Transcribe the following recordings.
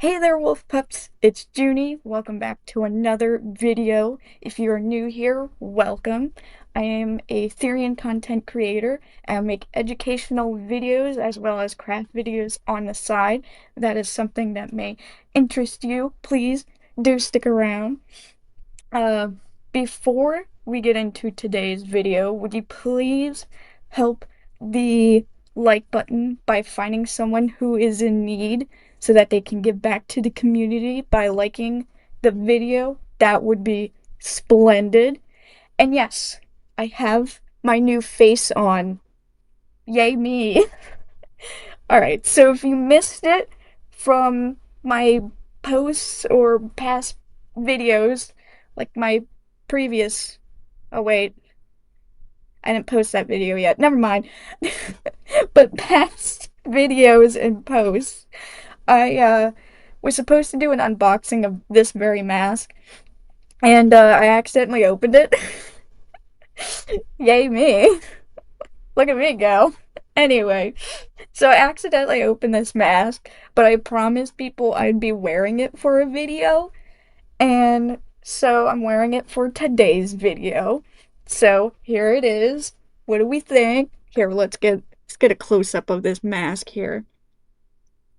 Hey there, Wolf Pups. It's Junie. Welcome back to another video. If you're new here, welcome. I am a therian content creator. I make educational videos as well as craft videos on the side. That is something that may interest you. Please do stick around. Uh, Before we get into today's video, would you please help the like button by finding someone who is in need so that they can give back to the community by liking the video? That would be splendid. And yes, I have my new face on. Yay me. Alright, so if you missed it from my posts or past videos, like my previous. Oh, wait, I didn't post that video yet. Never mind. But past videos and posts, I was supposed to do an unboxing of this very mask, and I accidentally opened it. Yay me. Look at me go. Anyway, so I accidentally opened this mask, but I promised people I'd be wearing it for a video, and so I'm wearing it for today's video. So here it is. What do we think? Here, let's get a close up of this mask here.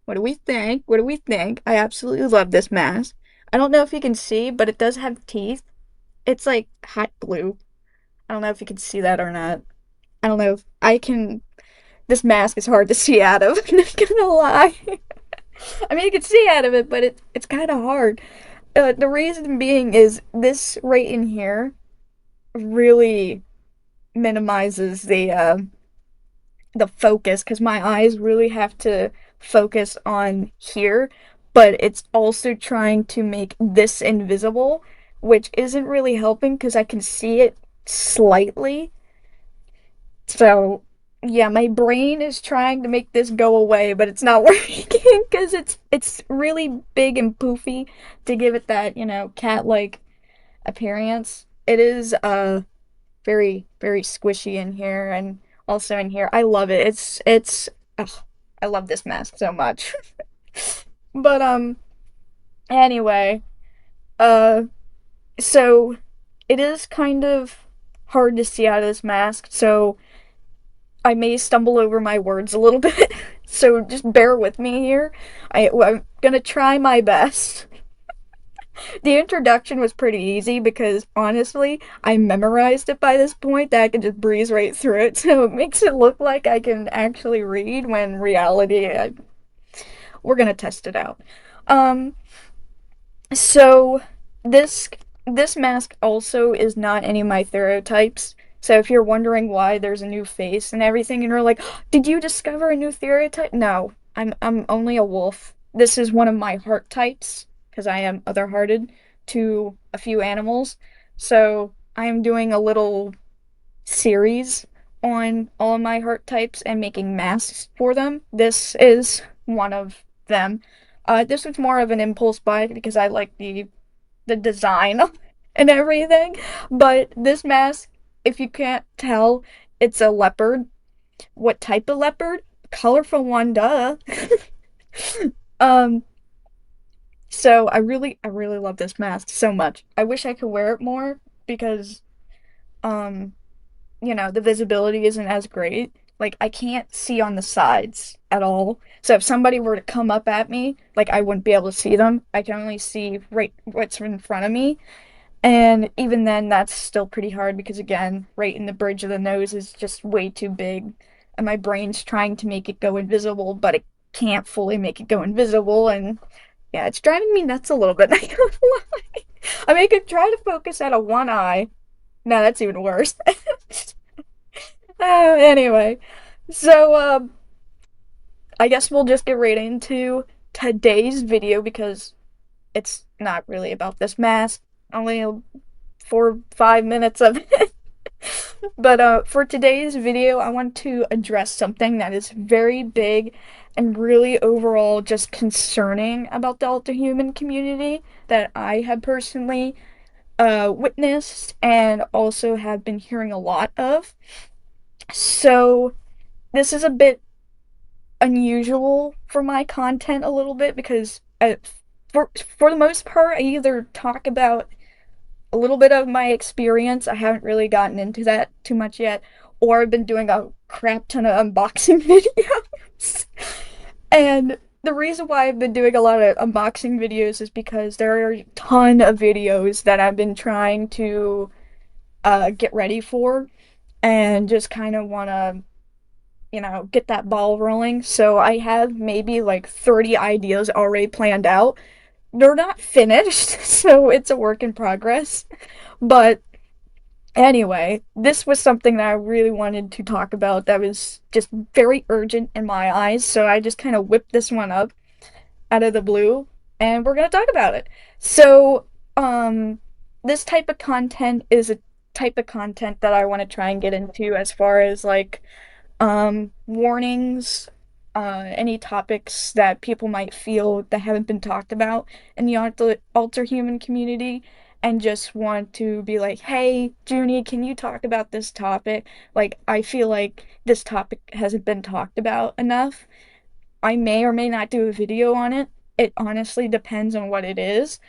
What do we think? What do we think? I absolutely love this mask. I don't know if you can see, but it does have teeth. It's like hot glue. I don't know if you can see that or not. I don't know if I can. This mask is hard to see out of. I'm not gonna lie. I mean, you can see out of it, but it's kind of hard. The reason being is this right in here really minimizes the focus because my eyes really have to focus on here, but it's also trying to make this invisible, which isn't really helping because I can see it slightly. So yeah, my brain is trying to make this go away, but it's not working because it's really big and poofy to give it that, cat-like appearance. It is very very squishy in here and also in here. I love it. It's ugh, I love this mask so much. But anyway, uh so it is kind of hard to see out of this mask, so I may stumble over my words a little bit. So just bear with me here. I'm gonna try my best. The introduction was pretty easy because honestly, I memorized it by this point that I can just breeze right through it. So it makes it look like I can actually read when in reality, we're gonna test it out. Um, so this this mask also is not any of my stereotypes. So if you're wondering why there's a new face and everything, and you're like, "Did you discover a new stereotype?" No, I'm only a wolf. This is one of my heart types because I am other-hearted to a few animals. So I am doing a little series on all of my heart types and making masks for them. This is one of them. This was more of an impulse buy because I like the design and everything. But this mask, if you can't tell, it's a leopard. What type of leopard? Colorful one, duh. um, so I really love this mask so much. I wish I could wear it more because, um, the visibility isn't as great. Like, I can't see on the sides at all. So if somebody were to come up at me, like, I wouldn't be able to see them. I can only see right what's in front of me. And even then, that's still pretty hard because, again, right in the bridge of the nose is just way too big. And my brain's trying to make it go invisible, but it can't fully make it go invisible. And yeah, it's driving me nuts a little bit. Not gonna lie. I mean, I could try to focus out of one eye. No, that's even worse. Anyway, so I guess we'll just get right into today's video because it's not really about this mask. Only 4 5 minutes of it. But for today's video, I want to address something that is very big and really overall just concerning about the alter-human community that I have personally witnessed and also have been hearing a lot of. So this is a bit unusual for my content a little bit because for the most part, I either talk about a little bit of my experience. I haven't really gotten into that too much yet, or I've been doing a crap ton of unboxing videos. And the reason why I've been doing a lot of unboxing videos is because there are a ton of videos that I've been trying to get ready for and just kind of want to, get that ball rolling. So I have maybe like 30 ideas already planned out. They're not finished, so it's a work in progress. But anyway, this was something that I really wanted to talk about that was just very urgent in my eyes. So I just kind of whipped this one up out of the blue and we're going to talk about it. So, um, this type of content is a type of content that I want to try and get into as far as like warnings, any topics that people might feel that haven't been talked about in the alter human community, and just want to be like, hey, Junie, can you talk about this topic? Like, I feel like this topic hasn't been talked about enough. I may or may not do a video on it. It honestly depends on what it is.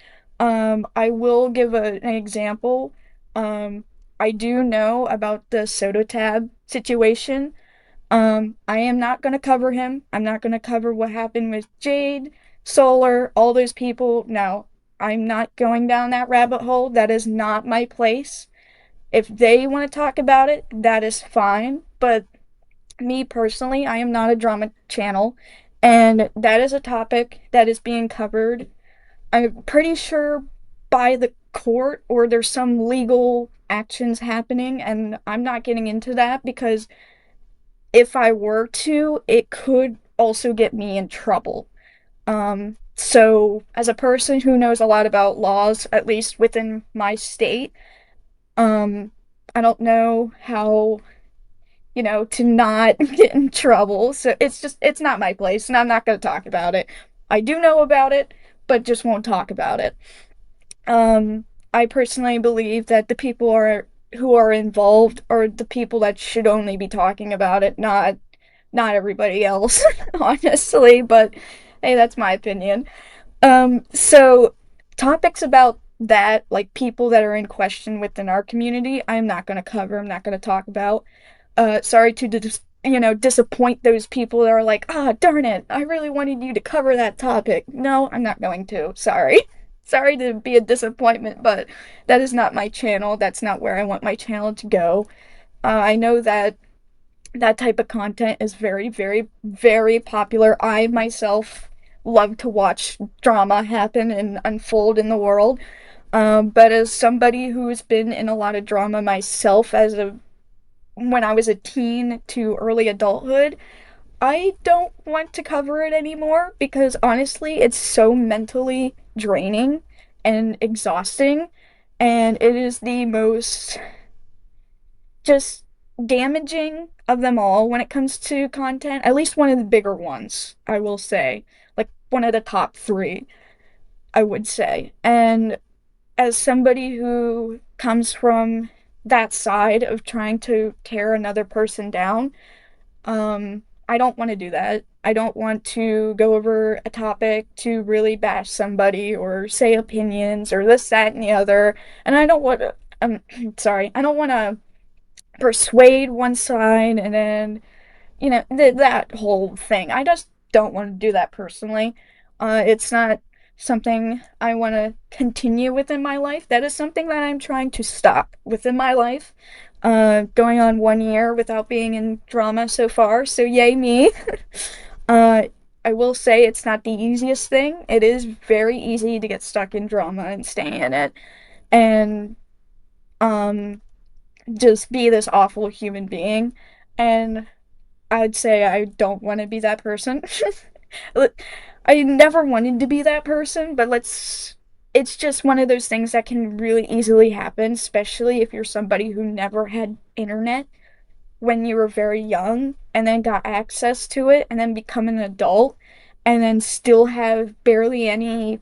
I will give an example. Um, I do know about the Soda Tab situation. I am not going to cover him. I'm not going to cover what happened with Jade, Solar, all those people. No, I'm not going down that rabbit hole. That is not my place. If they want to talk about it, that is fine. But me personally, I am not a drama channel, and that is a topic that is being covered. I'm pretty sure by the court, or there's some legal actions happening, and I'm not getting into that because if I were to, it could also get me in trouble. So as a person who knows a lot about laws, at least within my state, um, I don't know how, to not get in trouble. So it's not my place, and I'm not going to talk about it. I do know about it, but just won't talk about it. I personally believe that the people are who are involved are the people that should only be talking about it, not everybody else, honestly, but hey, that's my opinion. So topics about that, like people that are in question within our community, I'm not going to cover, I'm not going to talk about. Sorry to disappoint those people that are like, ah, darn it, I really wanted you to cover that topic. No, I'm not going to. Sorry. Sorry to be a disappointment, but that is not my channel. That's not where I want my channel to go. I know that that type of content is very, very, very popular. I myself love to watch drama happen and unfold in the world. But as somebody who's been in a lot of drama myself as a when I was a teen to early adulthood, I don't want to cover it anymore because honestly, it's so mentally draining and exhausting, and it is the most just damaging of them all when it comes to content. At least one of the bigger ones, I will say. Like one of the top three, I would say. And as somebody who comes from that side of trying to tear another person down, I don't want to do that. I don't want to go over a topic to really bash somebody or say opinions or this, that, and the other. And I don't want to, sorry, I don't want to persuade one side and then, that whole thing. I just don't want to do that personally. It's not something I want to continue within my life. That is something that I'm trying to stop within my life. Going on 1 year without being in drama so far, so yay me. uh, I will say it's not the easiest thing. It is very easy to get stuck in drama and stay in it, and um, just be this awful human being. And I'd say I don't want to be that person. I never wanted to be that person, but it's just one of those things that can really easily happen, especially if you're somebody who never had internet when you were very young and then got access to it and then become an adult and then still have barely any,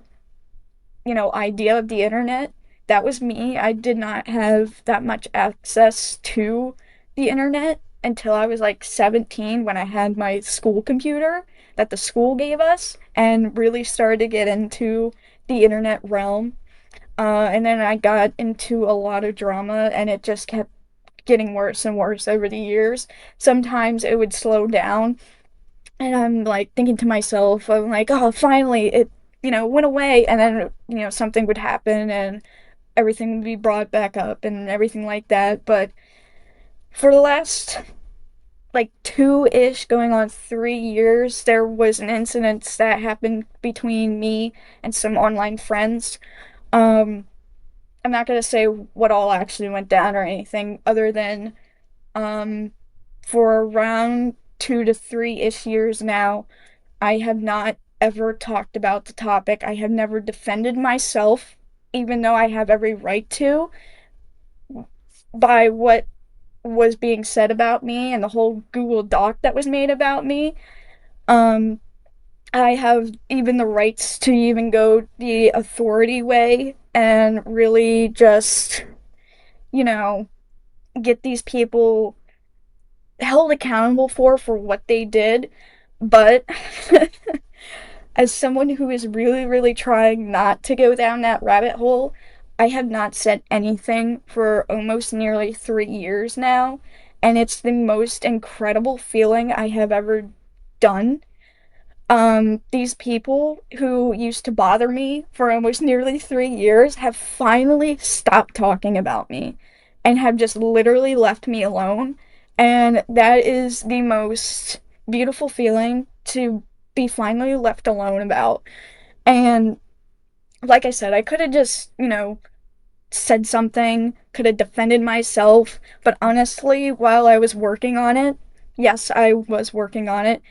idea of the internet. That was me. I did not have that much access to the internet, until I was like 17 when I had my school computer that the school gave us and really started to get into the internet realm. And then I got into a lot of drama and it just kept getting worse and worse over the years. Sometimes it would slow down and I'm like thinking to myself, I'm like, oh, finally it, went away. And then, something would happen and everything would be brought back up and everything like that. But for the last like 2-ish going on 3 years, there was an incident that happened between me and some online friends. Um, I'm not gonna say what all actually went down or anything other than um, for around 2 to 3-ish years now, I have not ever talked about the topic. I have never defended myself, even though I have every right to, by what was being said about me and the whole Google Doc that was made about me. Um, I have even the rights to even go the authority way and really just, you know, get these people held accountable for what they did. But as someone who is really, really trying not to go down that rabbit hole, I have not said anything for almost nearly 3 years now, and it's the most incredible feeling I have ever done. These people who used to bother me for almost nearly 3 years have finally stopped talking about me and have just literally left me alone. And that is the most beautiful feeling to be finally left alone about. And like I said, I could have just, said something, could have defended myself, but honestly, while I was working on it, yes, I was working on it,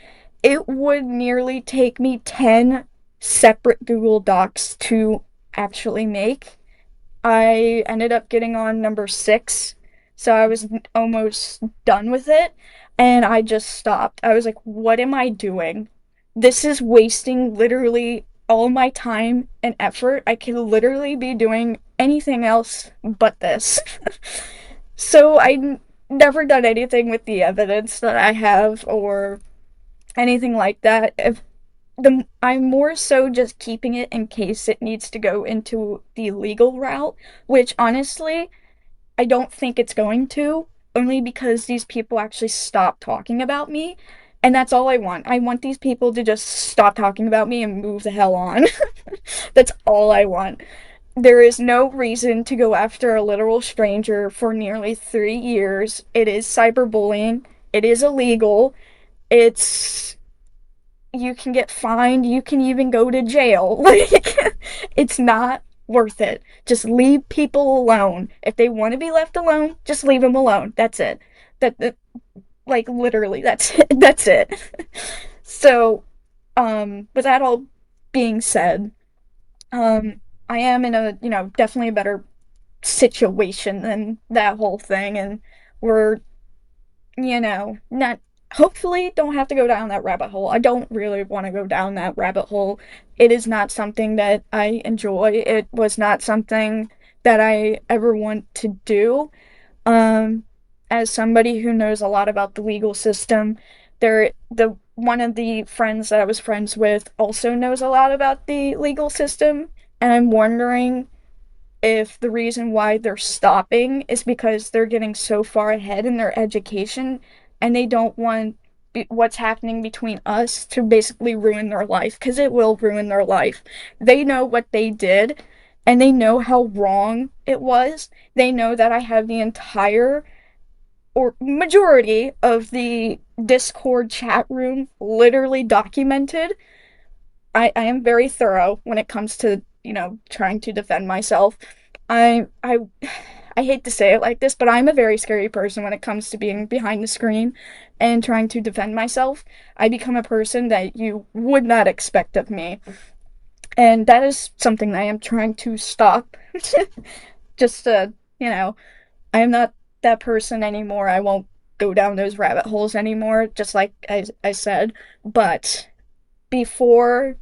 it would nearly take me 10 separate Google Docs to actually make. I ended up getting on number 6, so I was almost done with it, and I just stopped. I was like, what am I doing? This is wasting literally all my time and effort. I could literally be doing anything else but this. So never done anything with the evidence that I have or anything like that. If I'm more so just keeping it in case it needs to go into the legal route, which honestly, I don't think it's going to, only because these people actually stop talking about me. And that's all I want. I want these people to just stop talking about me and move the hell on. That's all I want. There is no reason to go after a literal stranger for nearly 3 years. It is cyberbullying. It is illegal. It's you can get fined, you can even go to jail. Like, it's not worth it. Just leave people alone. If they want to be left alone, just leave them alone. That's it. That like literally that's it. That's it. So, with that all being said, I am in a, definitely a better situation than that whole thing and we're not hopefully don't have to go down that rabbit hole. I don't really want to go down that rabbit hole. It is not something that I enjoy. It was not something that I ever want to do. Um, as somebody who knows a lot about the legal system, the one of the friends that I was friends with also knows a lot about the legal system, and I'm wondering if the reason why they're stopping is because they're getting so far ahead in their education and they don't want what's happening between us to basically ruin their life because it will ruin their life. They know what they did and they know how wrong it was. They know that I have the entire or majority of the Discord chat room literally documented. I am very thorough when it comes to, trying to defend myself. I I hate to say it like this, but I'm a very scary person when it comes to being behind the screen and trying to defend myself. I become a person that you would not expect of me. And that is something that I am trying to stop. Just I am not that person anymore. I won't go down those rabbit holes anymore, just like I said. But before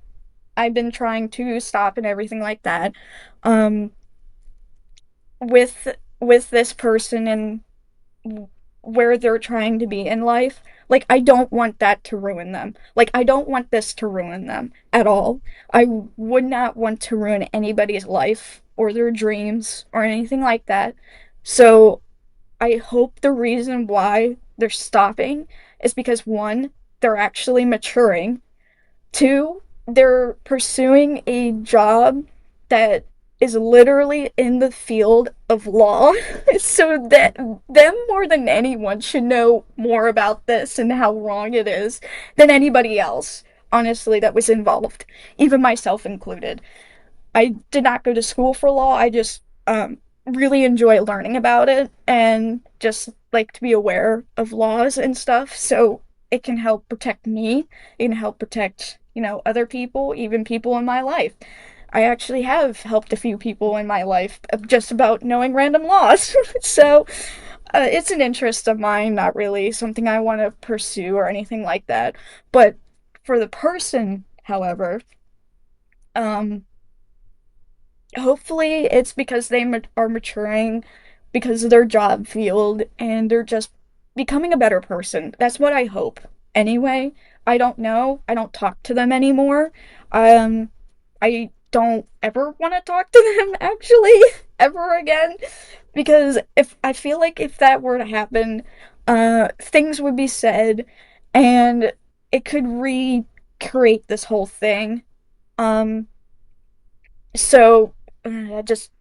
I've been trying to stop and everything like that. Um, with this person and where they're trying to be in life. Like, I don't want that to ruin them. Like, I don't want this to ruin them at all. I would not want to ruin anybody's life or their dreams or anything like that. So, I hope the reason why they're stopping is because one, they're actually maturing. Two, they're pursuing a job that is literally in the field of law. So that them more than anyone should know more about this and how wrong it is than anybody else, honestly, that was involved, even myself included. I did not go to school for law. I just really enjoy learning about it and just like to be aware of laws and stuff. So it can help protect me. It can help protect, other people, even people in my life. I actually have helped a few people in my life just about knowing random laws. So it's an interest of mine, not really something I want to pursue or anything like that. But for the person, however, um, hopefully it's because they are maturing because of their job field and they're just becoming a better person. That's what I hope. Anyway, I don't know. I don't talk to them anymore. Um, I don't ever want to talk to them actually ever again because if I feel like if that were to happen, things would be said and it could recreate this whole thing. Um, so I just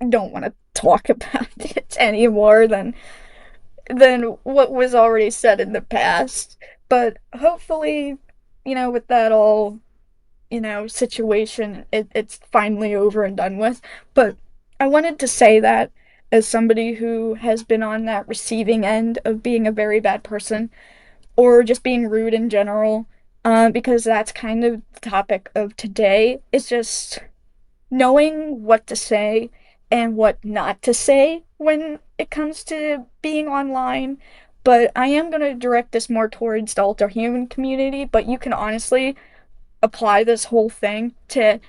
don't want to talk about it anymore than what was already said in the past. But hopefully, with that all, situation, it's finally over and done with. But I wanted to say that as somebody who has been on that receiving end of being a very bad person or just being rude in general, because that's kind of the topic of today. It's just knowing what to say and what not to say when it comes to being online. But I am going to direct this more towards the alter human community, but you can honestly apply this whole thing to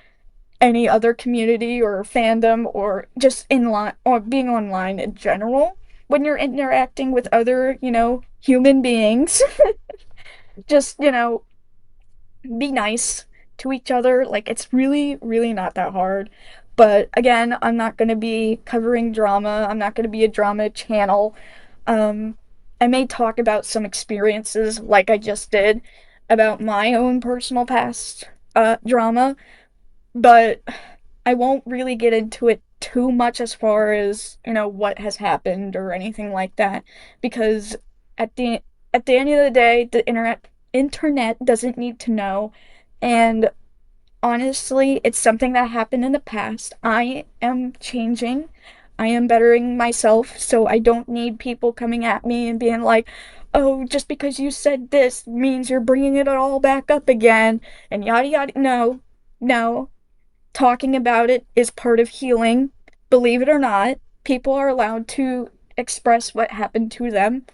any other community or fandom or just in line or being online in general when you're interacting with other, human beings. Just, be nice to each other. Like, it's really, really not that hard. But again, I'm not going to be covering drama. I'm not going to be a drama channel. Um, I may talk about some experiences like I just did about my own personal past drama, but I won't really get into it too much as far as, what has happened or anything like that because at the at the end of the day, the internet doesn't need to know and honestly, it's something that happened in the past. I am changing. I am bettering myself, so I don't need people coming at me and being like, "Oh, just because you said this means you're bringing it all back up again," and yada yada. No, no. Talking about it is part of healing. Believe it or not, people are allowed to express what happened to them.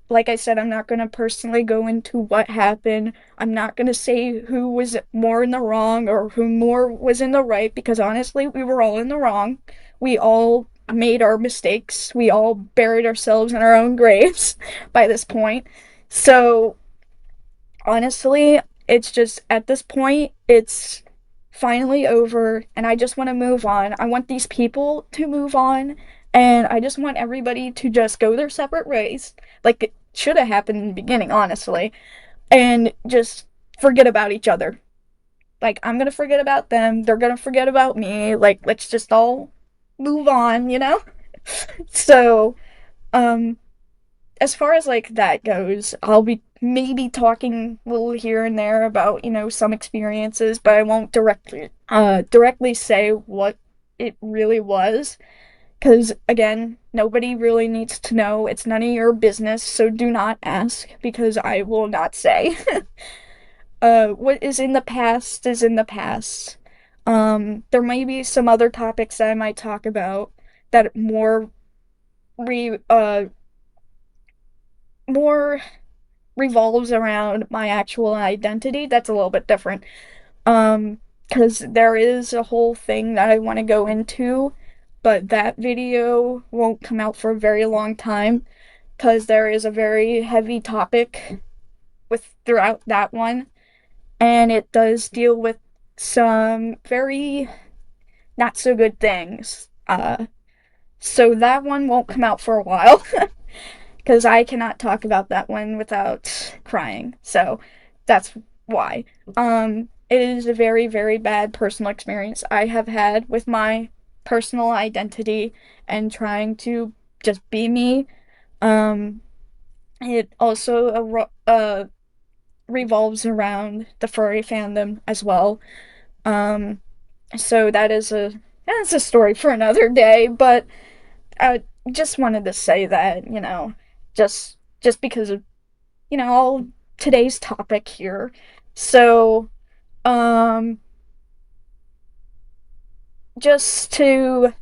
Like I said, I'm not going to personally go into what happened. I'm not going to say who was more in the wrong or who more was in the right because honestly, we were all in the wrong. We all made our mistakes. We all buried ourselves in our own graves by this point. So, honestly, it's just at this point, it's finally over and I just want to move on. I want these people to move on and I just want everybody to just go their separate ways. Like it should have happened in the beginning, honestly, and just forget about each other. Like I'm going to forget about them, they're going to forget about me. Like let's just all move on. So, um as far as like that goes, I'll be maybe talking a little here and there about, some experiences, but I won't directly say what it really was. Because again, nobody really needs to know. It's none of your business, so do not ask because I will not say. What is in the past is in the past. There may be some other topics that I might talk about that re uh more revolves around my actual identity, that's a little bit different. Because there is a whole thing that I want to go into, but that video won't come out for a very long time because there is a very heavy topic with throughout that one, and it does deal with some very not so good things. So that one won't come out for a while because I cannot talk about that one without crying. So that's why. It is a very, very bad personal experience I have had with my personal identity and trying to just be me. Um, it also revolves around the furry fandom as well. Um, so that's a story for another day, but I just wanted to say that, just because of, all today's topic here. So, um, just to,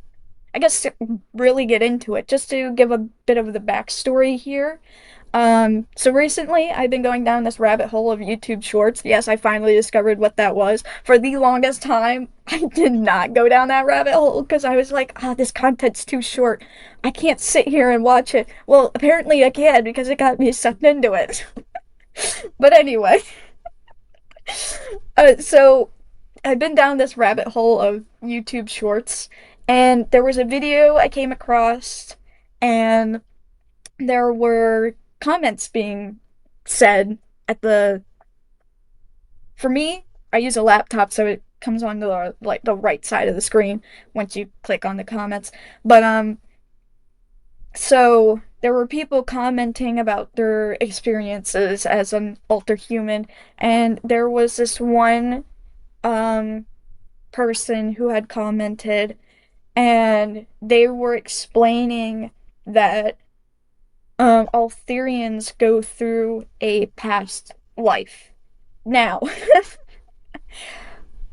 I guess, to really get into it, just to give a bit of the backstory here. So recently I've been going down this rabbit hole of YouTube Shorts. Yes, I finally discovered what that was. For the longest time, I did not go down that rabbit hole because I was like, this content's too short. I can't sit here and watch it. Well, apparently I can because it got me sucked into it. But anyway, so I've been down this rabbit hole of YouTube Shorts, and there was a video I came across, and there were comments being said at the for me, I use a laptop so it comes on the the right side of the screen once you click on the comments. But so there were people commenting about their experiences as an alter human, and there was this one um person who had commented, and they were explaining that all therians go through a past life. Now,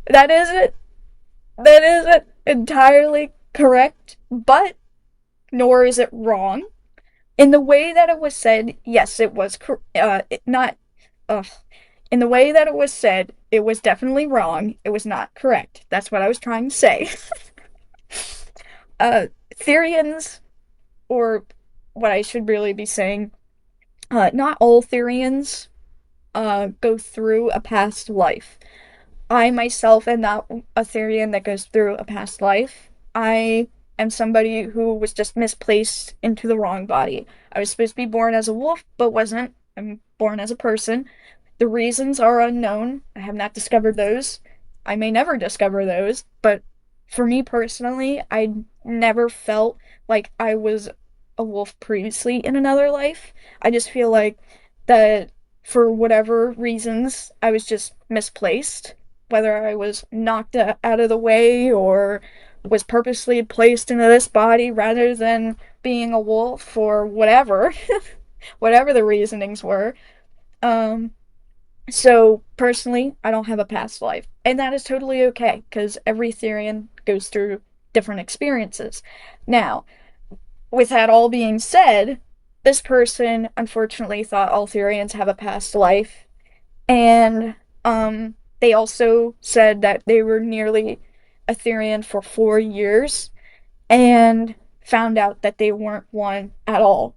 that isn't that isn't entirely correct, but nor is it wrong. In the way that it was said, yes, it was not. Ugh. In the way that it was said, it was definitely wrong. It was not correct. That's what I was trying to say. uh, Therians, or what I should really be saying, not all Therians go through a past life. I myself am not a Therian that goes through a past life. I am somebody who was just misplaced into the wrong body. I was supposed to be born as a wolf, but wasn't. I'm born as a person. The reasons are unknown. I have not discovered those. I may never discover those, but for me personally, I never felt like I was a wolf previously in another life. I just feel like that for whatever reasons, I was just misplaced, whether I was knocked out of the way or was purposely placed into this body rather than being a wolf or whatever, whatever the reasonings were. Um, so personally, I don't have a past life, and that is totally okay because every Therian goes through different experiences. Now, with that all being said, this person unfortunately thought all Therians have a past life, and they also said that they were nearly a Therian for 4 years and found out that they weren't one at all.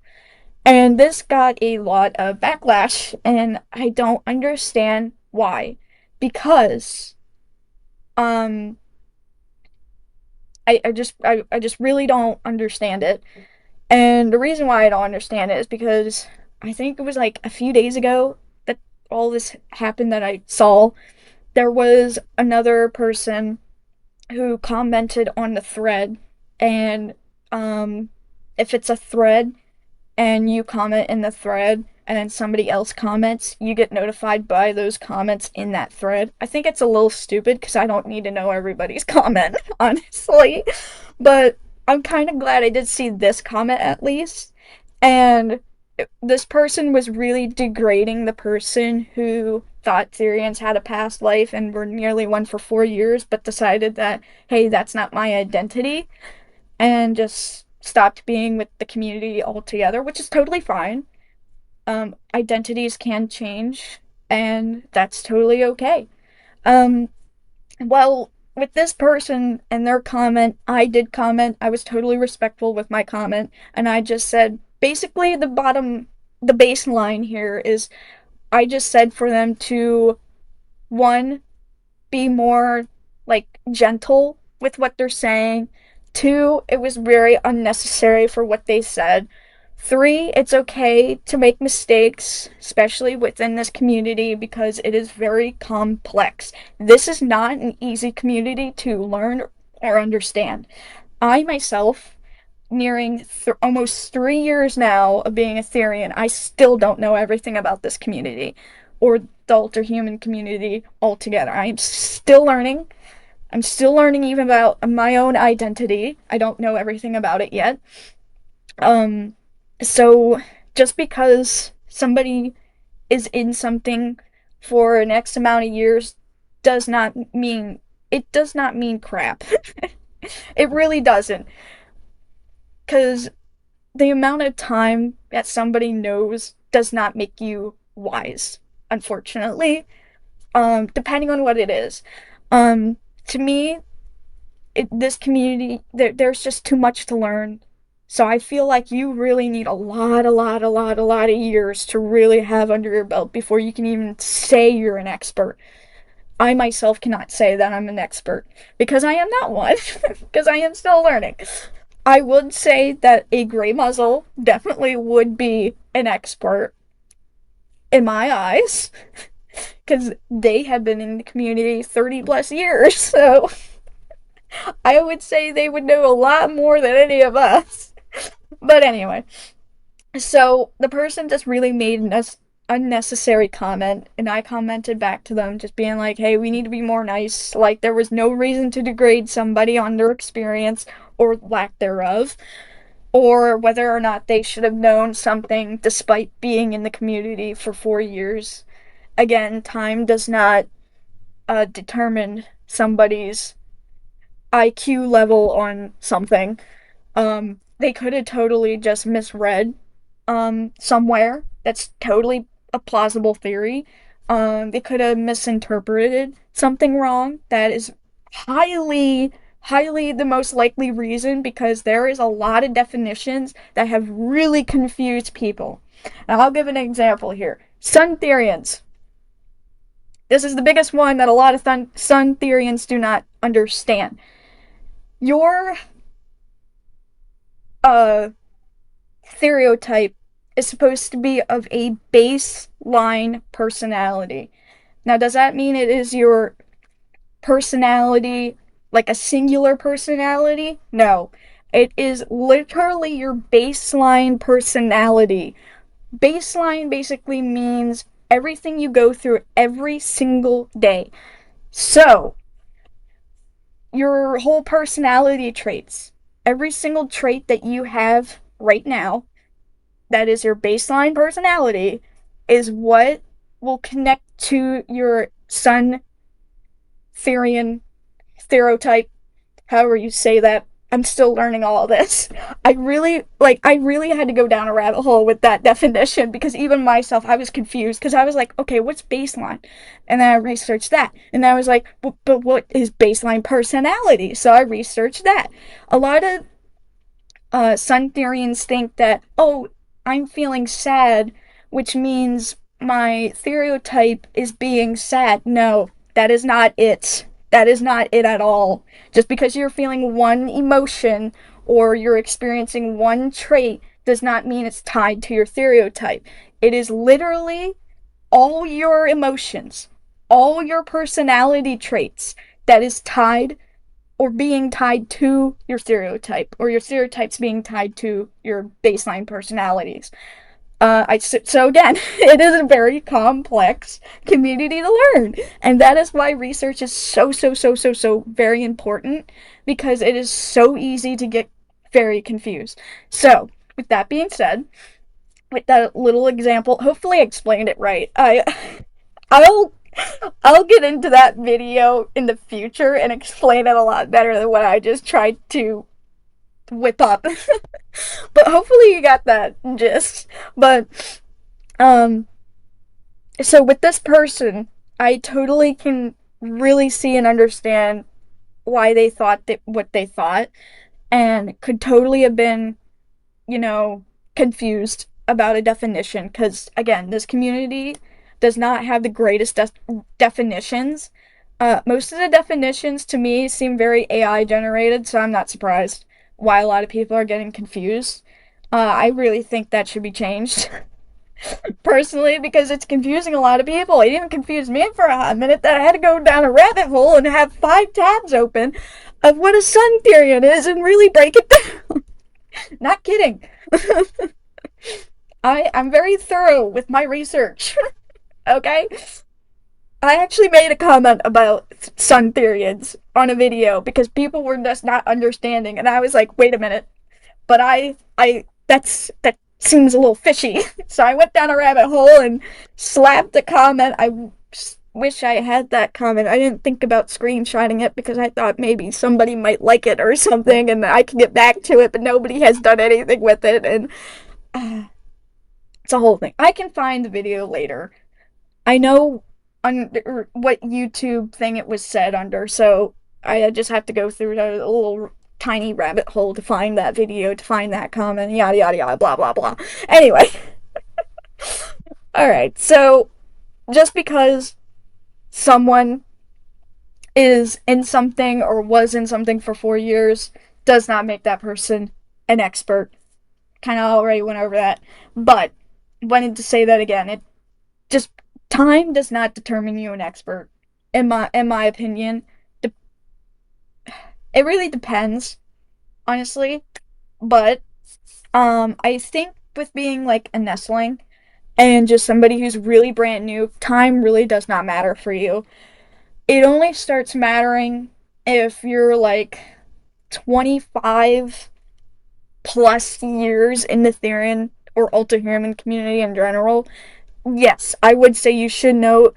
And this got a lot of backlash, and I don't understand why. Because um I just really don't understand it. And the reason why I don't understand it is because I think it was like a few days ago that all this happened that I saw. There was another person who commented on the thread, and if it's a thread and you comment in the thread and then somebody else comments, you get notified by those comments in that thread. I think it's a little stupid because I don't need to know everybody's comment, honestly. But I'm kind of glad I did see this comment at least. And this person was really degrading the person who thought Therians had a past life and were nearly one for 4 years, but decided that, hey, that's not my identity, and just stopped being with the community altogether, which is totally fine. Identities can change, and that's totally okay. Um, well, with this person and their comment, I did comment. I was totally respectful with my comment, and I just said basically the baseline here is I just said for them to, one, be more like gentle with what they're saying. Two, it was very unnecessary for what they said. Three, it's okay to make mistakes, especially within this community because it is very complex. This is not an easy community to learn or understand. I myself, nearing almost 3 years now of being a therian, I still don't know everything about this community or the alter human community altogether. I am still learning. I'm still learning even about my own identity. I don't know everything about it yet. Um, so just because somebody is in something for an X amount of years does not mean it does not mean crap. It really doesn't. Because the amount of time that somebody knows does not make you wise, unfortunately. Depending on what it is. To me, this community, there's just too much to learn. So I feel like you really need a lot of years to really have under your belt before you can even say you're an expert. I myself cannot say that I'm an expert because I am not one, because I am still learning. I would say that a gray muzzle definitely would be an expert in my eyes because they have been in the community 30 plus years. So I would say they would know a lot more than any of us. But anyway, so the person just really made an unnecessary comment, and I commented back to them, just being like, hey, we need to be more nice. Like, there was no reason to degrade somebody on their experience or lack thereof, or whether or not they should have known something despite being in the community for 4 years. Again, time does not determine somebody's IQ level on something. They could have totally just misread somewhere. That's totally a plausible theory. They could have misinterpreted something wrong. That is highly the most likely reason because there is a lot of definitions that have really confused people. And I'll give an example here. Sun Therians. This is the biggest one that a lot of Sun Therians do not understand. Your uh stereotype is supposed to be of a baseline personality. Now, does that mean it is your personality, like a singular personality? No. It is literally your baseline personality. Baseline basically means everything you go through every single day. So, your whole personality traits, every single trait that you have right now, that is your baseline personality, is what will connect to your sun therian stereotype, however you say that. I'm still learning all of this. I really had to go down a rabbit hole with that definition because even myself, I was confused because I was like, okay, what's baseline? And then I researched that. And I was like, but what is baseline personality? So I researched that. A lot of Sun Therians think that, oh, I'm feeling sad, which means my stereotype is being sad. No, that is not it. That is not it at all. Just because you're feeling one emotion or you're experiencing one trait does not mean it's tied to your stereotype. It is literally all your emotions, all your personality traits that is tied or being tied to your stereotype, or your stereotypes being tied to your baseline personalities. So again, it is a very complex community to learn, and that is why research is so very important because it is so easy to get very confused. So, with that being said, with that little example, hopefully I explained it right. I'll I'll get into that video in the future and explain it a lot better than what I just tried to whip up. But hopefully you got that gist. But um so with this person, I totally can really see and understand why they thought that what they thought and could totally have been, you know, confused about a definition because, again, this community does not have the greatest definitions. Most of the definitions to me seem very AI generated, so I'm not surprised why a lot of people are getting confused. I really think that should be changed. Personally, because it's confusing a lot of people. It even confused me for a hot minute that I had to go down a rabbit hole and have 5 tabs open of what a sun therian is and really break it down. Not kidding. I'm very thorough with my research. Okay? I actually made a comment about sun therians on a video because people were just not understanding, and I was like, wait a minute. But that seems a little fishy. So I went down a rabbit hole and slapped a comment. I wish I had that comment. I didn't think about screenshotting it because I thought maybe somebody might like it or something and I can get back to it, but nobody has done anything with it, and uh, it's a whole thing. I can find the video later. I know under what YouTube thing it was said under, so I just have to go through a little tiny rabbit hole to find that video, to find that comment, yada yada yada, blah blah blah. Anyway, alright, so just because someone is in something or was in something for 4 years does not make that person an expert. Kind of already went over that, but wanted to say that again. It just time does not determine you an expert. In my opinion, it really depends, honestly. But I think with being like a nestling and just somebody who's really brand new, time really does not matter for you. It only starts mattering if you're like 25 plus years in the Therian or Ultra-Human community in general. Yes, I would say you should know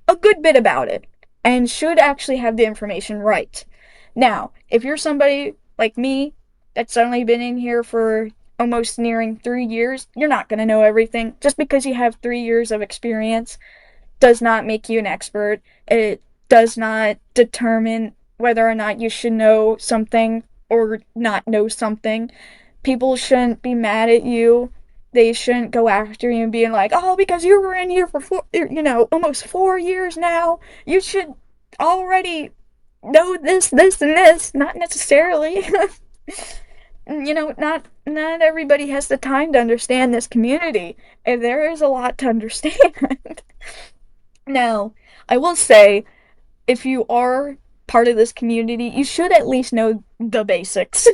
a good bit about it and should actually have the information right. Now, if you're somebody like me that's only been in here for almost nearing 3 years, you're not going to know everything. Just because you have 3 years of experience does not make you an expert. It does not determine whether or not you should know something or not know something. People shouldn't be mad at you. They shouldn't go after you and being like, oh, because you were in here for almost 4 years now, you should already know this, this, and this. Not necessarily. Not everybody has the time to understand this community, and there is a lot to understand. Now, I will say, if you are part of this community, you should at least know the basics.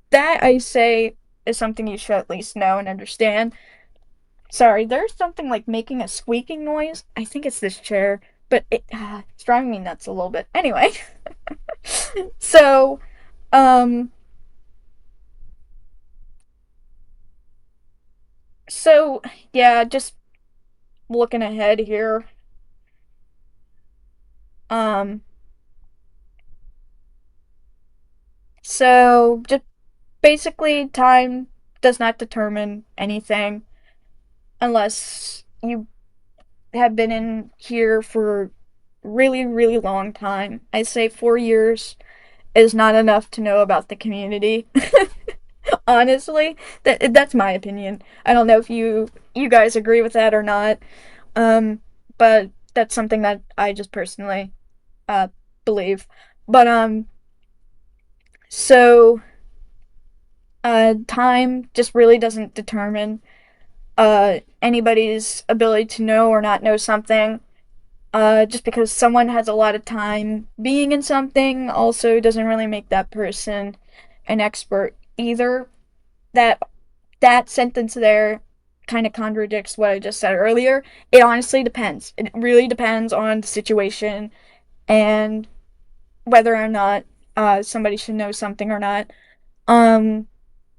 That, I say, is something you should at least know and understand. Sorry, there's something like making a squeaking noise. I think it's this chair, but it's driving me nuts a little bit. Anyway, so, um, so, yeah, just looking ahead here. Um, so just basically, time does not determine anything unless you have been in here for really, really long time. I say 4 years is not enough to know about the community. Honestly, that's my opinion. I don't know if you guys agree with that or not. Um, but that's something that I just personally uh believe. But so time just really doesn't determine anybody's ability to know or not know something. Just because someone has a lot of time being in something also doesn't really make that person an expert either. That that sentence there kind of contradicts what I just said earlier. It honestly depends. It really depends on the situation and whether or not somebody should know something or not. Um,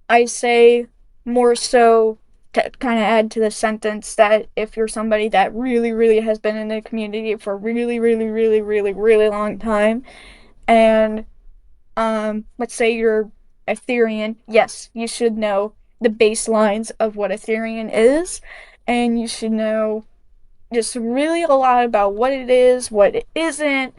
I say more so to kind of add to the sentence that if you're somebody that really, really has been in the community for a really, really, really, really, really long time, and let's say you're a therian, yes, you should know the baselines of what a therian is, and you should know just really a lot about what it is, what it isn't,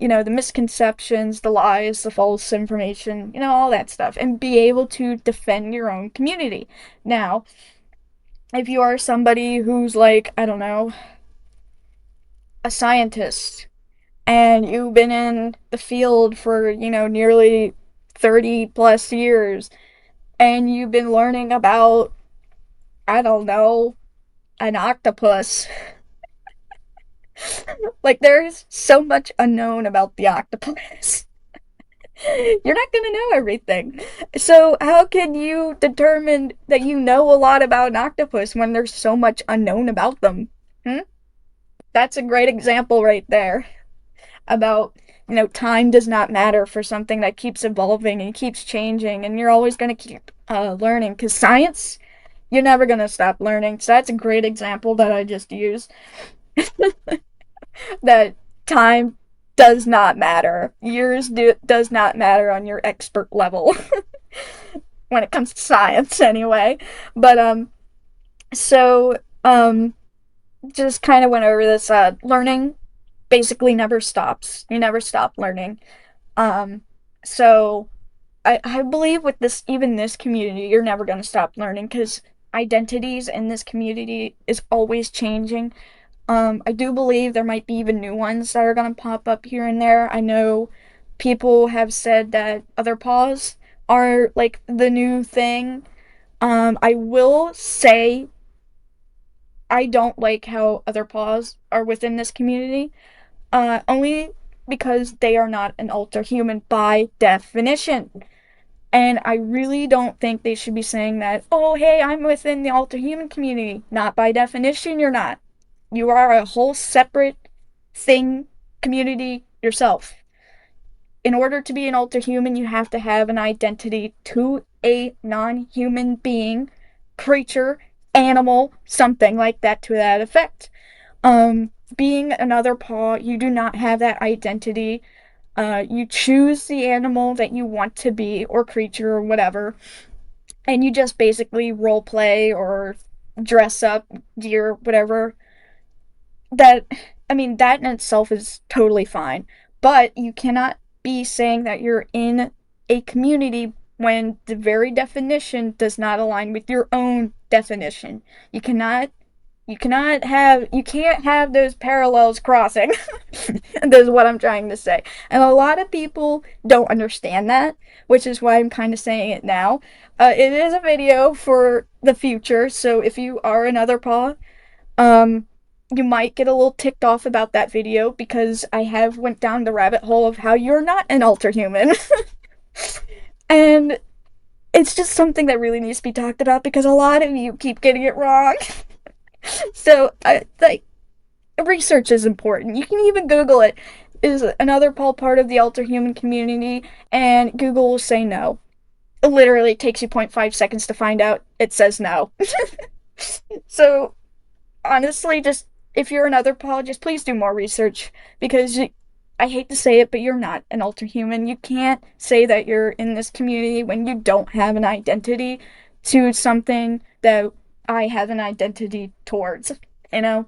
the misconceptions, the lies, the false information, all that stuff, and be able to defend your own community. Now, if you are somebody who's like, I don't know, a scientist, and you've been in the field for, nearly 30 plus years, and you've been learning about, I don't know, an octopus. Like, there's so much unknown about the octopus. You're not gonna know everything. So, how can you determine that you know a lot about an octopus when there's so much unknown about them? Hmm? That's a great example right there about, time does not matter for something that keeps evolving and keeps changing, and you're always gonna keep learning. Because science, you're never gonna stop learning. So, that's a great example that I just used. That time does not matter. Does not matter on your expert level when it comes to science, anyway. But so just kind of went over this. Learning basically never stops. You never stop learning. Um, so I believe with this community, you're never gonna stop learning because identities in this community is always changing. I do believe there might be even new ones that are gonna pop up here and there. I know people have said that other paws are like the new thing. I will say I don't like how other paws are within this community. Only because they are not an alter human by definition. And I really don't think they should be saying that, oh, hey, I'm within the alter human community. Not by definition, you're not. You are a whole separate thing, community yourself. In order to be an alter human, you have to have an identity to a non human being, creature, animal, something like that to that effect. Being another paw, you do not have that identity. You choose the animal that you want to be, or creature, or whatever, and you just basically role play or dress up, gear, whatever. That, I mean, that in itself is totally fine, but you cannot be saying that you're in a community when the very definition does not align with your own definition. You cannot you can't have those parallels crossing. That's what I'm trying to say. And a lot of people don't understand that, which is why I'm kind of saying it now. It is a video for the future, so if you are another paw, um, you might get a little ticked off about that video because I have went down the rabbit hole of how you're not an alter human. And it's just something that really needs to be talked about because a lot of you keep getting it wrong. So, like, research is important. You can even Google it. Is another Paul part of the alter human community? And Google will say no. It literally takes you 0.5 seconds to find out. It says no. So, honestly, just if you're another Paul, just please do more research because I hate to say it, but you're not an alter human. You can't say that you're in this community when you don't have an identity to something that I have an identity towards. You know,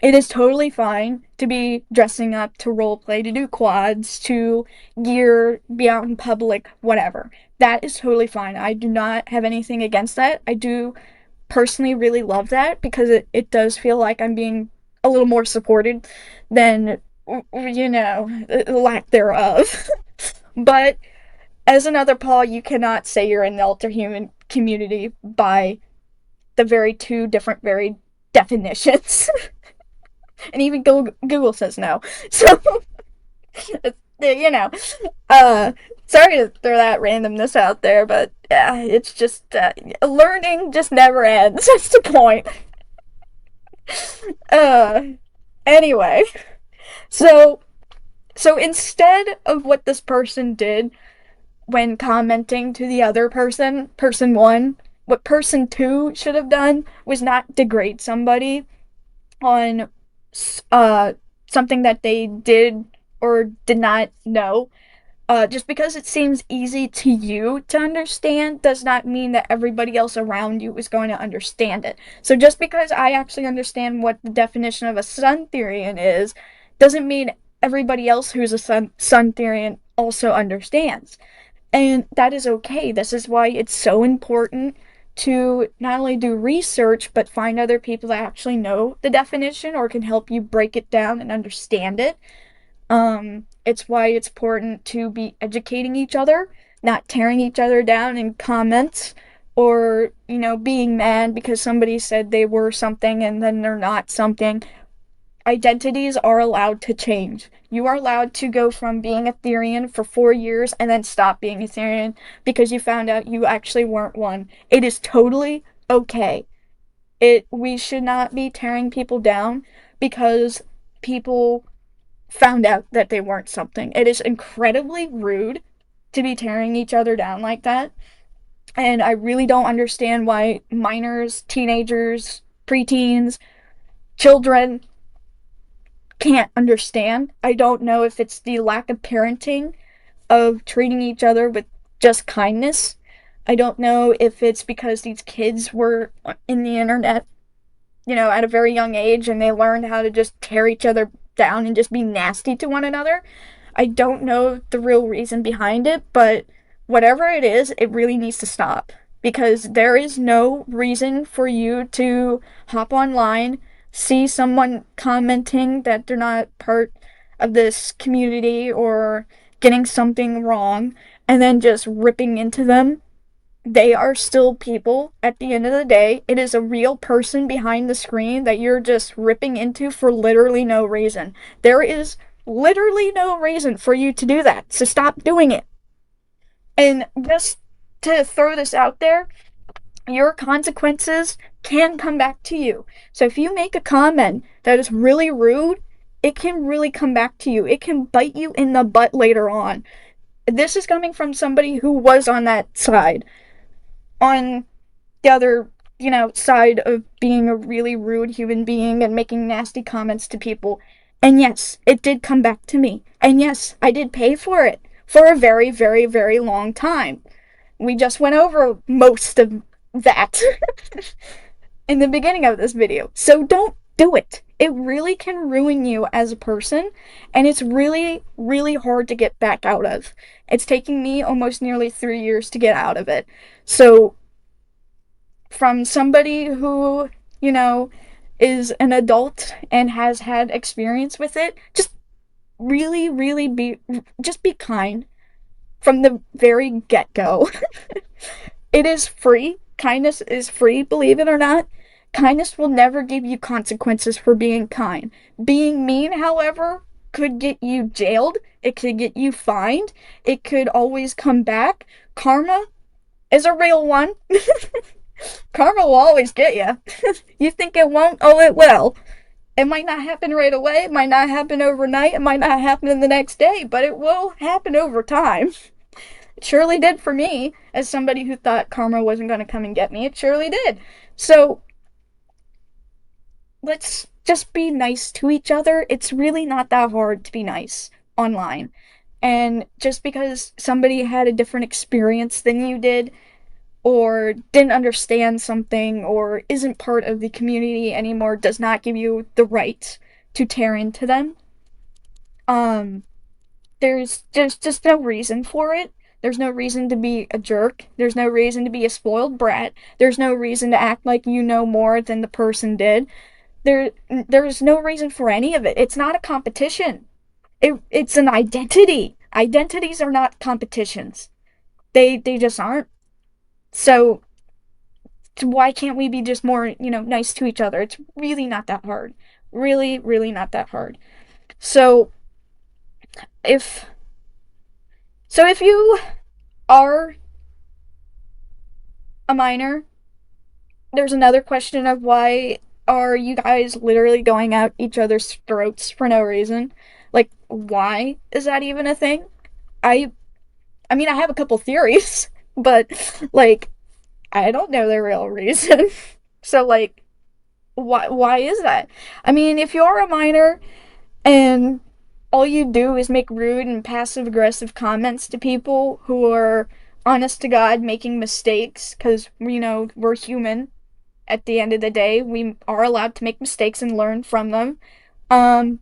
it is totally fine to be dressing up, to role play, to do quads, to gear, be out in public, whatever. That is totally fine. I do not have anything against that. I do personally really love that because it does feel like I'm being a little more supported than, lack thereof. But as another Paul, you cannot say you're in the alter human community by the very two different very definitions. And even Google says no. So, you know, uh, sorry to throw that randomness out there, but yeah, it's just learning just never ends. That's the point. Uh, anyway, so instead of what this person did when commenting to the other person, person one, what person two should have done was not degrade somebody on uh something that they did or did not know. Just because it seems easy to you to understand does not mean that everybody else around you is going to understand it. So just because I actually understand what the definition of a sun therian is, doesn't mean everybody else who's a sun therian also understands. And that is okay. This is why it's so important to not only do research, but find other people that actually know the definition or can help you break it down and understand it. It's why it's important to be educating each other, not tearing each other down in comments or, being mad because somebody said they were something and then they're not something. Identities are allowed to change. You are allowed to go from being a therian for 4 years and then stop being a therian because you found out you actually weren't one. It is totally okay. We should not be tearing people down because people found out that they weren't something. It is incredibly rude to be tearing each other down like that. And I really don't understand why minors, teenagers, preteens, children can't understand. I don't know if it's the lack of parenting, of treating each other with just kindness. I don't know if it's because these kids were in the internet, at a very young age and they learned how to just tear each other down and just be nasty to one another. I don't know the real reason behind it, but whatever it is, it really needs to stop. Because there is no reason for you to hop online, see someone commenting that they're not part of this community or getting something wrong, and then just ripping into them. They are still people at the end of the day. It is a real person behind the screen that you're just ripping into for literally no reason. There is literally no reason for you to do that, so stop doing it. And just to throw this out there, your consequences can come back to you. So if you make a comment that is really rude, it can really come back to you. It can bite you in the butt later on. This is coming from somebody who was on that side. On the other, side of being a really rude human being and making nasty comments to people. And yes, it did come back to me. And yes, I did pay for it for a very, very, very long time. We just went over most of that in the beginning of this video. So don't do it. It really can ruin you as a person, and it's really, really hard to get back out of. It's taking me almost nearly 3 years to get out of it. So, from somebody who, is an adult and has had experience with it, just really, really be kind from the very get go. It is free. Kindness is free, believe it or not. Kindness will never give you consequences for being kind. Being mean, however, could get you jailed. It could get you fined. It could always come back. Karma is a real one. Karma will always get you. You think it won't? Oh, it will. It might not happen right away. It might not happen overnight. It might not happen in the next day, but it will happen over time. It surely did for me, as somebody who thought karma wasn't going to come and get me. It surely did. So, let's just be nice to each other. It's really not that hard to be nice online. And just because somebody had a different experience than you did, or didn't understand something, or isn't part of the community anymore, does not give you the right to tear into them. There's just no reason for it. There's no reason to be a jerk. There's no reason to be a spoiled brat. There's no reason to act like you know more than the person did. There's no reason for any of it. It's not a competition. It's an identity. Identities are not competitions. They just aren't. So why can't we be just more, nice to each other? It's really not that hard. Really, really not that hard. So if if you are a minor, there's another question of why are you guys literally going out each other's throats for no reason? Like, why is that even a thing? I I mean, I have a couple theories, but like I don't know the real reason. So like why is that? I mean, if you're a minor and all you do is make rude and passive aggressive comments to people who are honest to God making mistakes, because we're human at the end of the day. We are allowed to make mistakes and learn from them. Um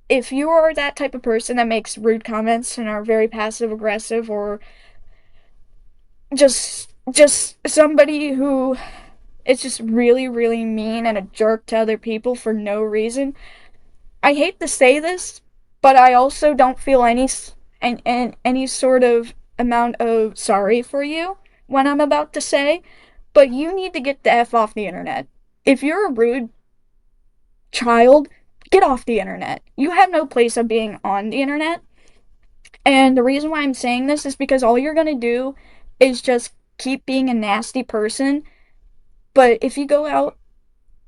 if you are that type of person that makes rude comments and are very passive aggressive, or just somebody who is just really really mean and a jerk to other people for no reason, I hate to say this, but I also don't feel any sort of amount of sorry for you when I'm about to say, but you need to get the F off the internet. If you're a rude child, get off the internet. You have no place of being on the internet. And the reason why I'm saying this is because all you're going to do is just keep being a nasty person. But if you go out,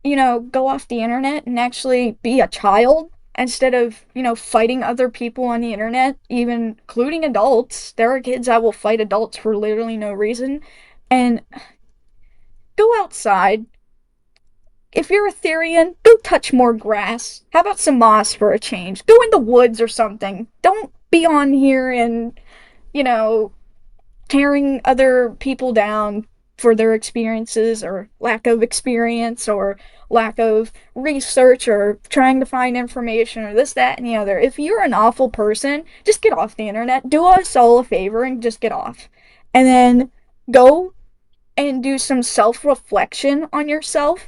go off the internet and actually be a child instead of, fighting other people on the internet, even including adults. There are kids that will fight adults for literally no reason. And go outside. If you're a therian, go touch more grass. How about some moss for a change? Go in the woods or something. Don't be on here and, you know, tearing other people down for their experiences or lack of experience or lack of research or trying to find information or this, that, and the other. If you're an awful person, just get off the internet. Do us all a favor and just get off. And then go and do some self reflection on yourself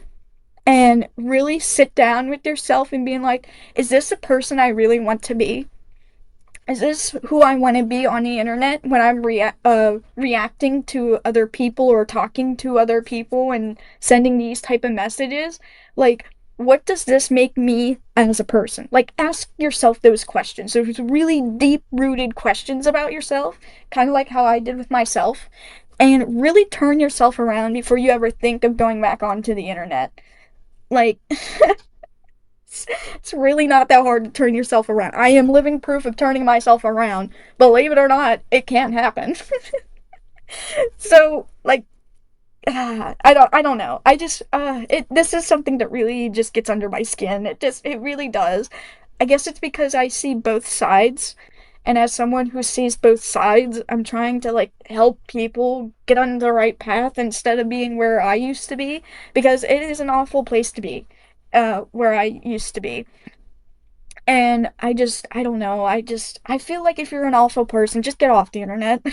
and really sit down with yourself and being like, is this a person I really want to be? Is this who I want to be on the internet when I'm reacting to other people or talking to other people and sending these type of messages? Like, what does this make me as a person? Like, ask yourself those questions. So it's really deep rooted questions about yourself, kind of like how I did with myself, and really turn yourself around before you ever think of going back onto the internet. Like, it's really not that hard to turn yourself around. I am living proof of turning myself around. Believe it or not, it can happen. So, like, I don't know. This is something that really just gets under my skin. It really does. I guess it's because I see both sides, and as someone who sees both sides, I'm trying to like help people get on the right path instead of being where I used to be, because it is an awful place to be, where I used to be. And I don't know. I feel like if you're an awful person, just get off the internet.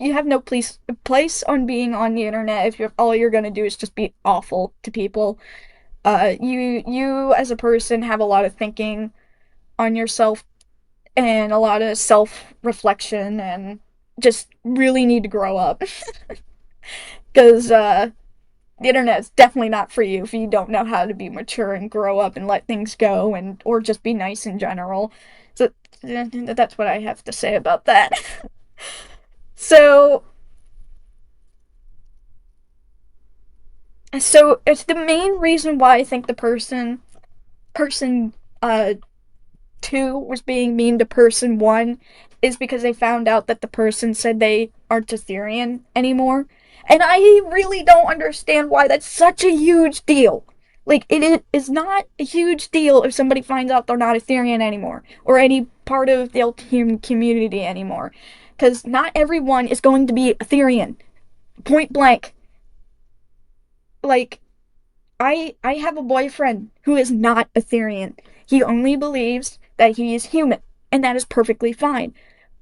You have no place on being on the internet if all you're gonna do is just be awful to people. You as a person have a lot of thinking on yourself and a lot of self reflection, and just really need to grow up. Because the internet is definitely not for you if you don't know how to be mature and grow up and let things go, and or just be nice in general. So that's what I have to say about that. So it's the main reason why I think the person uh 2 was being mean to person 1 is because they found out that the person said they aren't a therian anymore. And I really don't understand why that's such a huge deal. Like, it is not a huge deal if somebody finds out they're not a therian anymore, or any part of the Ultium community anymore. Because not everyone is going to be a therian. Point blank. Like, I have a boyfriend who is not a therian. He only believes that he is human, and that is perfectly fine.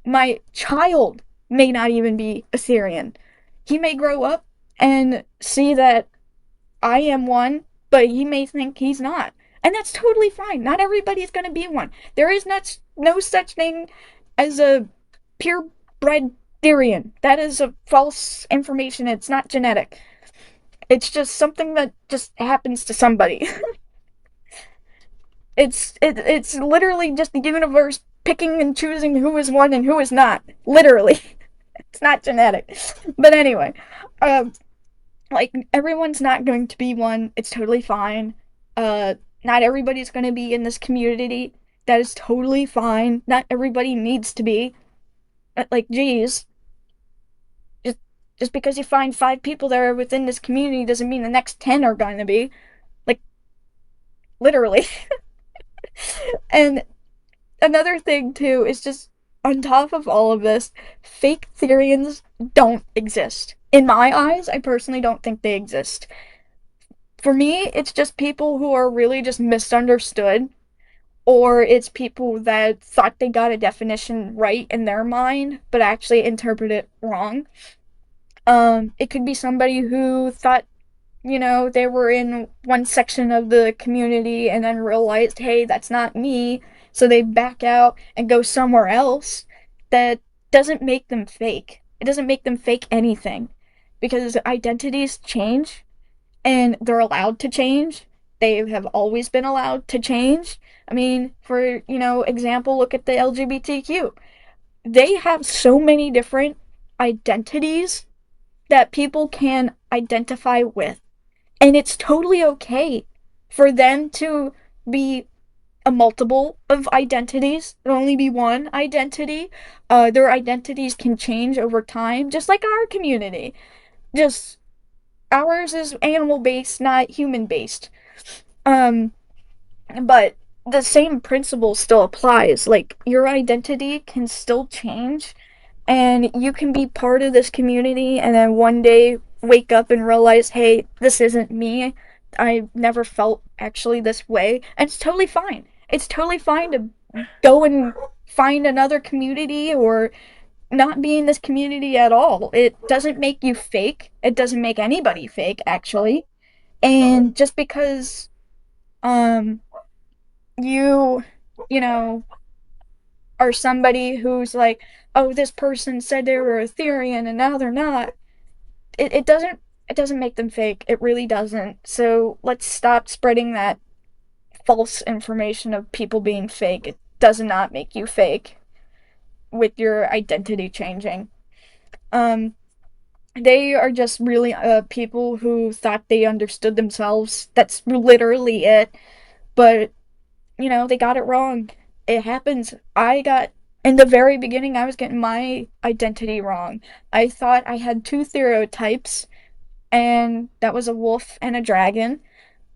My child may not even be a therian. He may grow up and see that I am one, but he may think he's not. And that's totally fine. Not everybody's going to be one. There is no such thing as a purebred therian. That is a false information. It's not genetic. It's just something that just happens to somebody. It's literally just the universe picking and choosing who is one and who is not. Literally. It's not genetic. But anyway, um like, everyone's not going to be one. It's totally fine. Not everybody's going to be in this community. That is totally fine. Not everybody needs to be. Like, geez, just just because you find 5 people that are within this community doesn't mean the next 10 are going to be. Like, literally. And another thing too is just, on top of all of this, fake therians don't exist. In my eyes, I personally don't think they exist. For me, it's just people who are really just misunderstood, or it's people that thought they got a definition right in their mind, but actually interpret it wrong. It could be somebody who thought, they were in one section of the community and then realized, hey, that's not me. So they back out and go somewhere else. That doesn't make them fake. It doesn't make them fake anything because identities change and they're allowed to change. They have always been allowed to change. I mean, for, example, look at the LGBTQ. They have so many different identities that people can identify with. And it's totally okay for them to be a multiple of identities, it only be one identity. Their identities can change over time, just like our community. Just ours is animal based, not human based. Um, but the same principle still applies. Like your identity can still change, and you can be part of this community, and then one day wake up and realize, hey, this isn't me. I never felt actually this way, and it's totally fine. It's totally fine to go and find another community or not be in this community at all. It doesn't make you fake. It doesn't make anybody fake, actually. And just because um you you know are somebody who's like, oh, this person said they were a therian and now they're not, it doesn't make them fake. It really doesn't. So let's stop spreading that false information of people being fake. It does not make you fake with your identity changing. um they are just really people who thought they understood themselves. That's literally it. But they got it wrong. It happens. In the very beginning, I was getting my identity wrong. I thought I had two stereotypes, and that was a wolf and a dragon.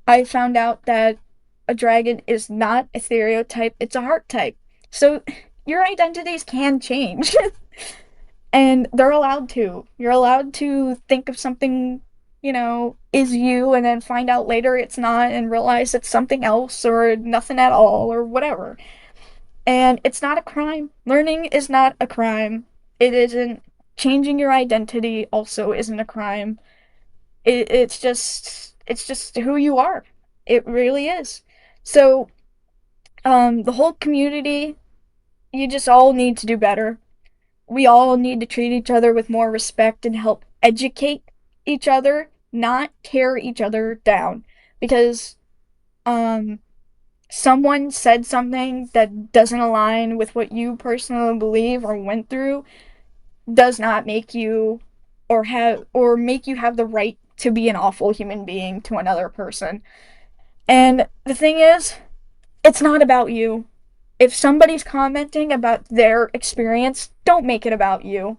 I found out that a dragon is not a stereotype, it's a heart type. So your identities can change. And they're allowed to. You're allowed to think of something, is you, and then find out later it's not and realize it's something else or nothing at all or whatever. And it's not a crime. Learning is not a crime. It isn't. Changing your identity also isn't a crime. It's just who you are. It really is. So, the whole community, you just all need to do better. We all need to treat each other with more respect and help educate each other, not tear each other down. Because um someone said something that doesn't align with what you personally believe or went through does not make you or make you have the right to be an awful human being to another person. And the thing is, it's not about you. If somebody's commenting about their experience, don't make it about you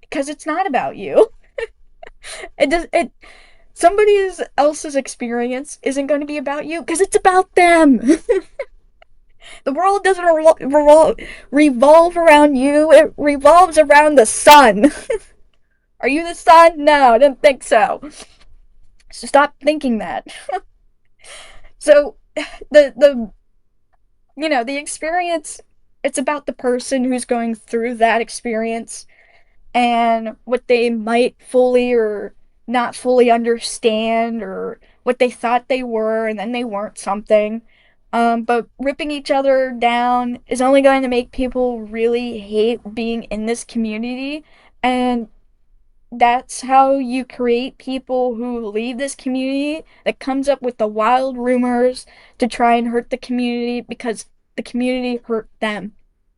because it's not about you. It does it Somebody else's experience isn't going to be about you because it's about them. The world doesn't revolve around you, it revolves around the sun. Are you the sun? No, I didn't think so. So stop thinking that. So the the experience, it's about the person who's going through that experience and what they might fully or not fully understand, or what they thought they were and then they weren't something. But ripping each other down is only going to make people really hate being in this community. And that's how you create people who leave this community that comes up with the wild rumors to try and hurt the community because the community hurt them.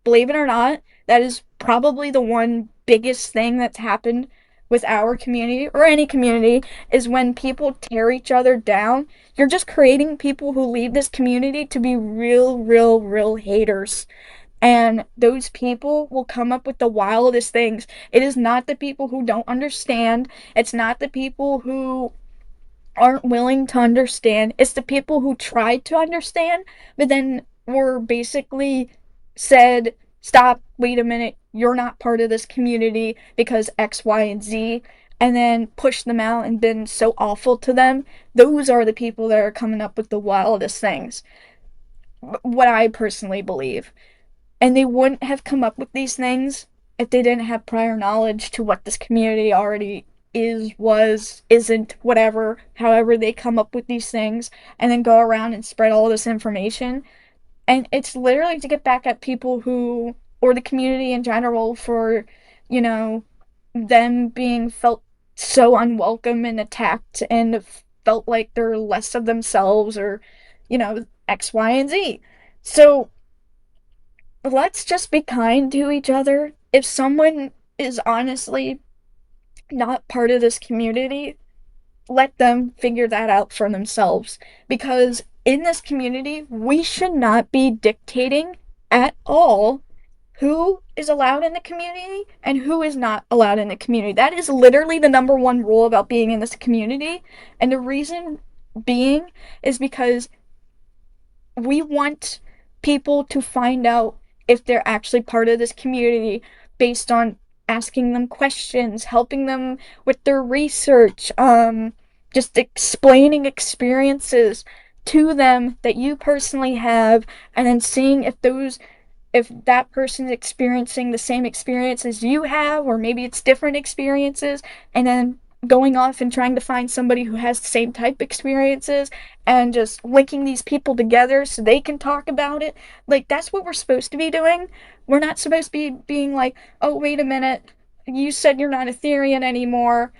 Believe it or not, that is probably the one biggest thing that's happened with our community or any community is when people tear each other down. You're just creating people who leave this community to be real, real, real haters. And those people will come up with the wildest things. It is not the people who don't understand. It's not the people who aren't willing to understand. It's the people who tried to understand, but then were basically said, stop, wait a minute, you're not part of this community because X, Y, and Z, and then pushed them out and been so awful to them. Those are the people that are coming up with the wildest things. what I personally believe. And they wouldn't have come up with these things if they didn't have prior knowledge to what this community already is, was, isn't, whatever, however they come up with these things, and then go around and spread all this information. And it's literally to get back at people who, or the community in general, for, you know, them being felt so unwelcome and attacked and felt like they're less of themselves, or, X, Y, and Z. So let's just be kind to each other. If someone is honestly not part of this community, let them figure that out for themselves. Because in this community, we should not be dictating at all who is allowed in the community and who is not allowed in the community. That is literally the number one rule about being in this community. And the reason being is because we want people to find out if they're actually part of this community based on asking them questions, helping them with their research, just explaining experiences to them that you personally have, and then seeing if that person's experiencing the same experience as you have, or maybe it's different experiences, and then going off and trying to find somebody who has the same type experiences, and just linking these people together so they can talk about it. Like, that's what we're supposed to be doing. We're not supposed to be being like, oh, wait a minute, you said you're not a therian anymore.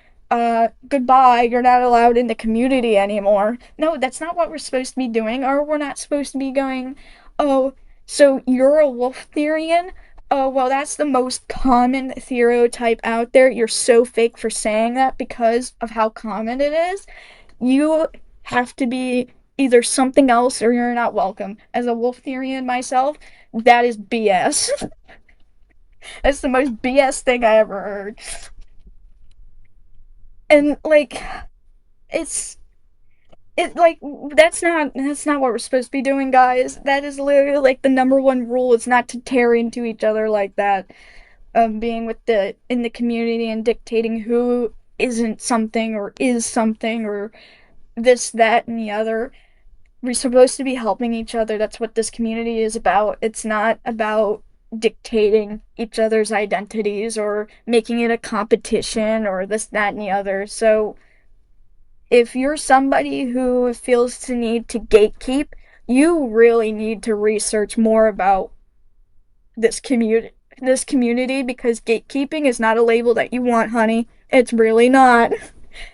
Goodbye, you're not allowed in the community anymore. No, that's not what we're supposed to be doing. Or we're not supposed to be going, oh, so you're a wolf therian? Oh, well, that's the most common stereotype out there. You're so fake for saying that because of how common it is. You have to be either something else or you're not welcome. As a wolf therian myself, that is BS. That's the most BS thing I ever heard. And like, it's like that's not what we're supposed to be doing, guys. That is literally like the number one rule, is not to tear into each other like that. Being with the in the community and dictating who isn't something or is something, or this, that, and the other. We're supposed to be helping each other. That's what this community is about. It's not about dictating each other's identities or making it a competition or this, that, and the other. So if you're somebody who feels the need to gatekeep, you really need to research more about this community, because gatekeeping is not a label that you want, honey. It's really not.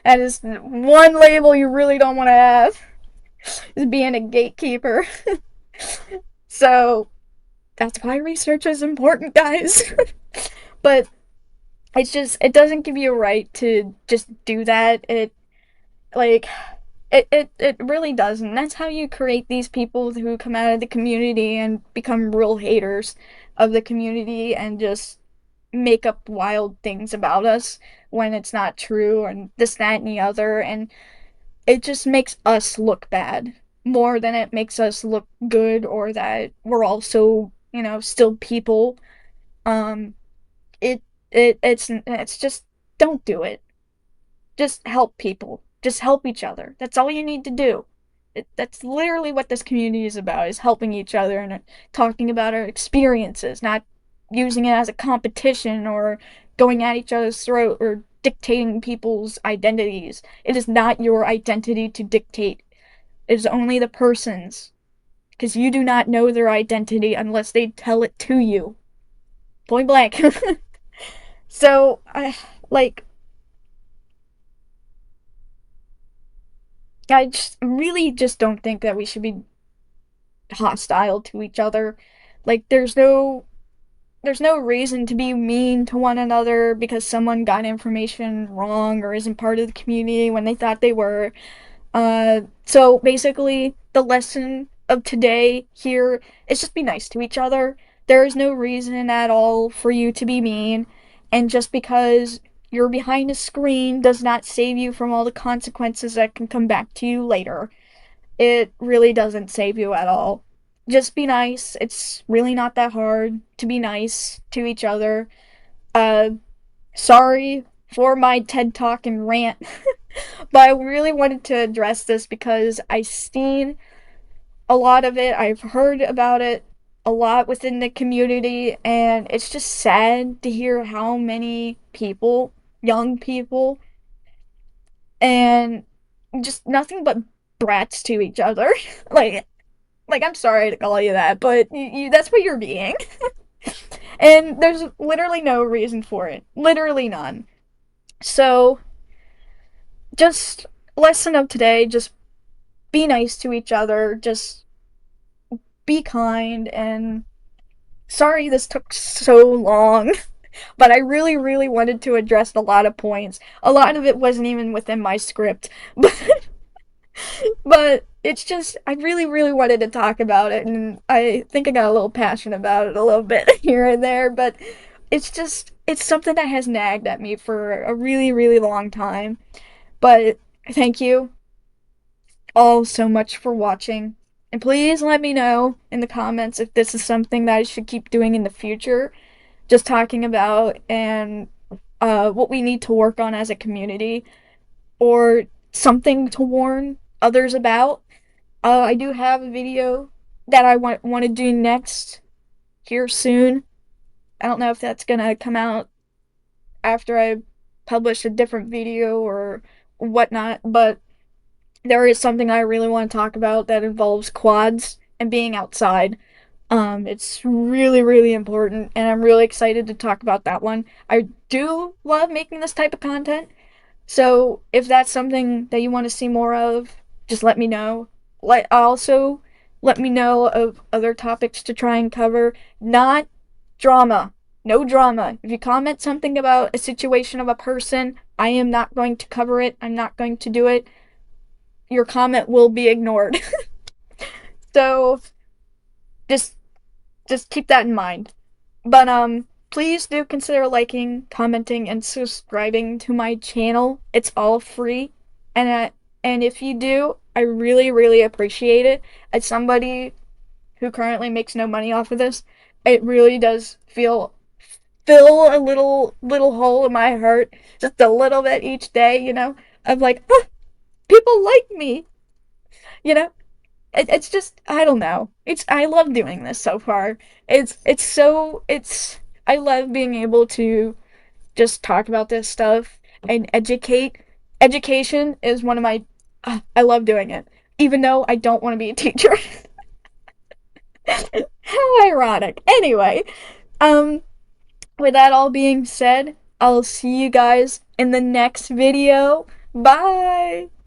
That is one label you really don't want to have, is being a gatekeeper. So that's why research is important, guys. But it doesn't give you a right to just do that. Like it really doesn't. That's how you create these people who come out of the community and become real haters of the community and just make up wild things about us when it's not true, and this, that, and the other. And it just makes us look bad more than it makes us look good, or that we're also, still people. Um, it's just, don't do it. Just help people. Just help each other. That's all you need to do. That's literally what this community is about, is helping each other and talking about our experiences, not using it as a competition or going at each other's throat or dictating people's identities. It is not your identity to dictate. It is only the person's, because you do not know their identity unless they tell it to you. Point blank. So, I just really just don't think that we should be hostile to each other. Like, there's no reason to be mean to one another because someone got information wrong or isn't part of the community when they thought they were. So basically, the lesson of today here is just be nice to each other. There is no reason at all for you to be mean, and just because you're behind a screen does not save you from all the consequences that can come back to you later. It really doesn't save you at all. Just be nice. It's really not that hard to be nice to each other. Uh, Sorry for my TED Talk and rant, but I really wanted to address this because I seen a lot of it, I've heard about it a lot within the community, and it's just sad to hear how many people, young people, and just nothing but brats to each other. like, I'm sorry to call you that, but that's what you're being. And there's literally no reason for it. Literally none. So, just lesson of today, just be nice to each other, just be kind, and sorry this took so long, but I really, really wanted to address a lot of points. A lot of it wasn't even within my script, but it's just, I really, really wanted to talk about it, and I think I got a little passionate about it a little bit here and there, but it's just, it's something that has nagged at me for a really, really long time. But thank you all so much for watching. And please let me know in the comments if this is something that I should keep doing in the future. Just talking about and what we need to work on as a community, or something to warn others about. I do have a video that I want to do next here soon. I don't know if that's gonna come out after I publish a different video or whatnot, but there is something I really want to talk about that involves quads and being outside. It's really, really important, and I'm really excited to talk about that one. I do love making this type of content, so if that's something that you want to see more of, just let me know. Also let me know of other topics to try and cover. Not drama. No drama. If you comment something about a situation of a person, I am not going to cover it. I'm not going to do it. Your comment will be ignored. So just keep that in mind. But please do consider liking, commenting, and subscribing to my channel. It's all free, and and if you do, I really, really appreciate it. As somebody who currently makes no money off of this, it really does fill a little hole in my heart, just a little bit each day. I'm like, oh, people like me. You know, it's just, I don't know. I love doing this so far. It's I love being able to just talk about this stuff and educate. Education is one of my I love doing it, even though I don't want to be a teacher. How ironic. Anyway, um with that all being said, I'll see you guys in the next video. Bye.